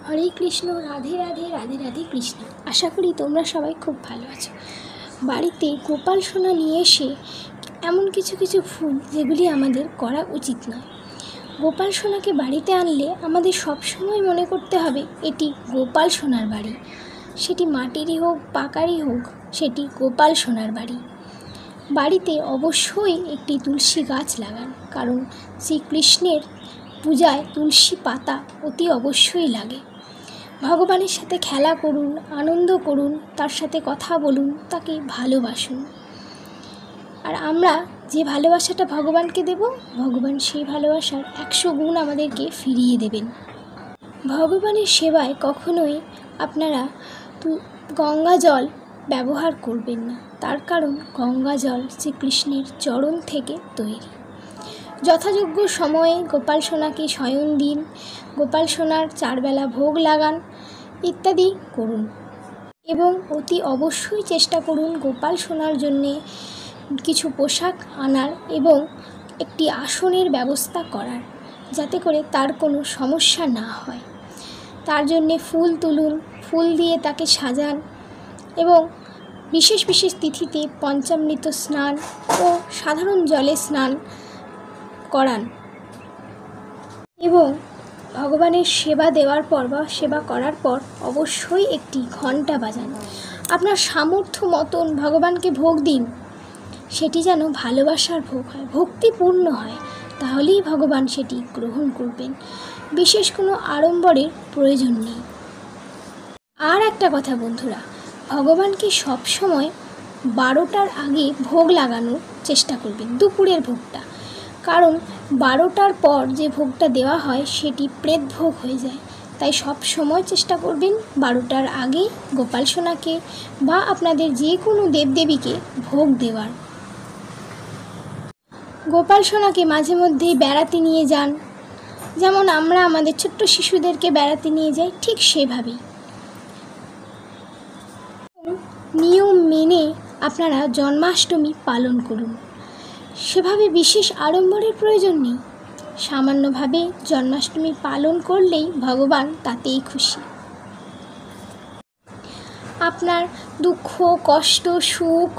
হরে কৃষ্ণ, রাধে রাধে, রাধে রাধে কৃষ্ণ। আশা করি তোমরা সবাই খুব ভালো আছো। বাড়িতে গোপাল সোনা নিয়ে এসে এমন কিছু কিছু ভুল যেগুলি আমাদের করা উচিত নয়। গোপাল সোনাকে বাড়িতে আনলে আমাদের সবসময় মনে করতে হবে এটি গোপাল সোনার বাড়ি। সেটি মাটিরই হোক পাকারই হোক, সেটি গোপাল সোনার বাড়ি। বাড়িতে অবশ্যই একটি তুলসী গাছ লাগান, কারণ শ্রীকৃষ্ণের পূজায় তুলসী পাতা অতি অবশ্যই লাগে। ভগবানের সাথে খেলা করুন, আনন্দ করুন, তার সাথে কথা বলুন, তাকে ভালোবাসুন। আর আমরা যে ভালোবাসাটা ভগবানকে দেব, ভগবান সেই ভালোবাসার 100 গুণ আমাদেরকে ফিরিয়ে দেবেন। ভগবানের সেবায় কখনোই আপনারা গঙ্গা জল ব্যবহার করবেন না, তার কারণ গঙ্গা জল শ্রীকৃষ্ণের চরণ থেকে তৈরি। যথাযোগ্য সময়ে গোপাল সোনাকে শয়ন দিন, গোপাল সোনার 4 বেলা ভোগ লাগান ইত্যাদি করুন। এবং অতি অবশ্যই চেষ্টা করুন গোপাল সোনার জন্যে কিছু পোশাক আনার এবং একটি আসনের ব্যবস্থা করার, যাতে করে তার কোনো সমস্যা না হয়। তার জন্যে ফুল তুলুন, ফুল দিয়ে তাকে সাজান এবং বিশেষ বিশেষ তিথিতে পঞ্চামৃত স্নান ও সাধারণ জলে স্নান করান। এবং ভগবানের সেবা দেওয়ার পর বা সেবা করার পর অবশ্যই একটি ঘণ্টা বাজান। আপনার সামর্থ্য মতন ভগবানকে ভোগ দিন, সেটি যেন ভালোবাসার ভোগ হয়, ভক্তিপূর্ণ হয়, তাহলেই ভগবান সেটি গ্রহণ করবেন। বিশেষ কোনো আড়ম্বরের প্রয়োজন নেই। আর একটা কথা বন্ধুরা, ভগবানকে সবসময় 12টার আগে ভোগ লাগানোর চেষ্টা করবেন, দুপুরের ভোগটা, কারণ 12টার পর যে ভোগটা দেওয়া হয় সেটি প্রেত ভোগ হয়ে যায়। তাই সব সময় চেষ্টা করবেন 12টার আগে গোপাল সোনাকে বা আপনাদের যে কোনো দেবদেবীকে ভোগ দেওয়ার। গোপাল সোনাকে মাঝে মধ্যেই বেড়াতে নিয়ে যান, যেমন আমরা আমাদের ছোট্ট শিশুদেরকে বেড়াতে নিয়ে যাই, ঠিক সেভাবেই নিয়ম মেনে আপনারা জন্মাষ্টমী পালন করুন। সেভাবে বিশেষ আড়ম্বরের প্রয়োজন নেই, সামান্যভাবে জন্মাষ্টমী পালন করলেই ভগবান তাতেই খুশি। আপনার দুঃখ, কষ্ট, সুখ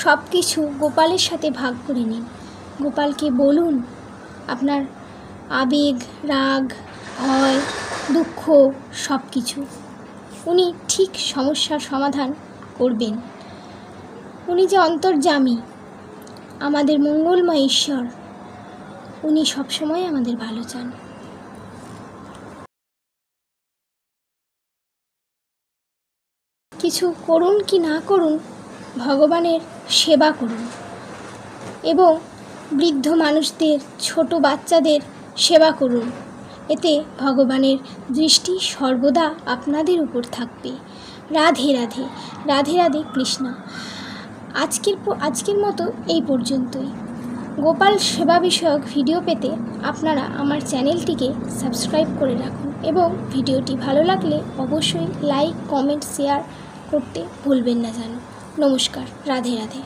সব কিছু গোপালের সাথে ভাগ করে নিন। গোপালকে বলুন আপনার আবেগ, রাগ, ভয়, দুঃখ সব কিছু। উনি ঠিক সমস্যার সমাধান করবেন। উনি যে অন্তর্যামী, আমাদের মঙ্গলময় ঈশ্বর, উনি সবসময় আমাদের ভালো চান। কিছু করুন কি না করুন, ভগবানের সেবা করুন এবং বৃদ্ধ মানুষদের, ছোট বাচ্চাদের সেবা করুন। এতে ভগবানের দৃষ্টি সর্বদা আপনাদের উপর থাকবে। রাধে রাধে, রাধে রাধে কৃষ্ণ। আজকের মতো এই পর্যন্তই। গোপাল সেবা বিষয়ক ভিডিও পেতে আপনারা আমার চ্যানেলটিকে সাবস্ক্রাইব করে রাখুন এবং ভিডিওটি ভালো লাগলে অবশ্যই লাইক, কমেন্ট, শেয়ার করতে ভুলবেন না যেন। নমস্কার, রাধে রাধে।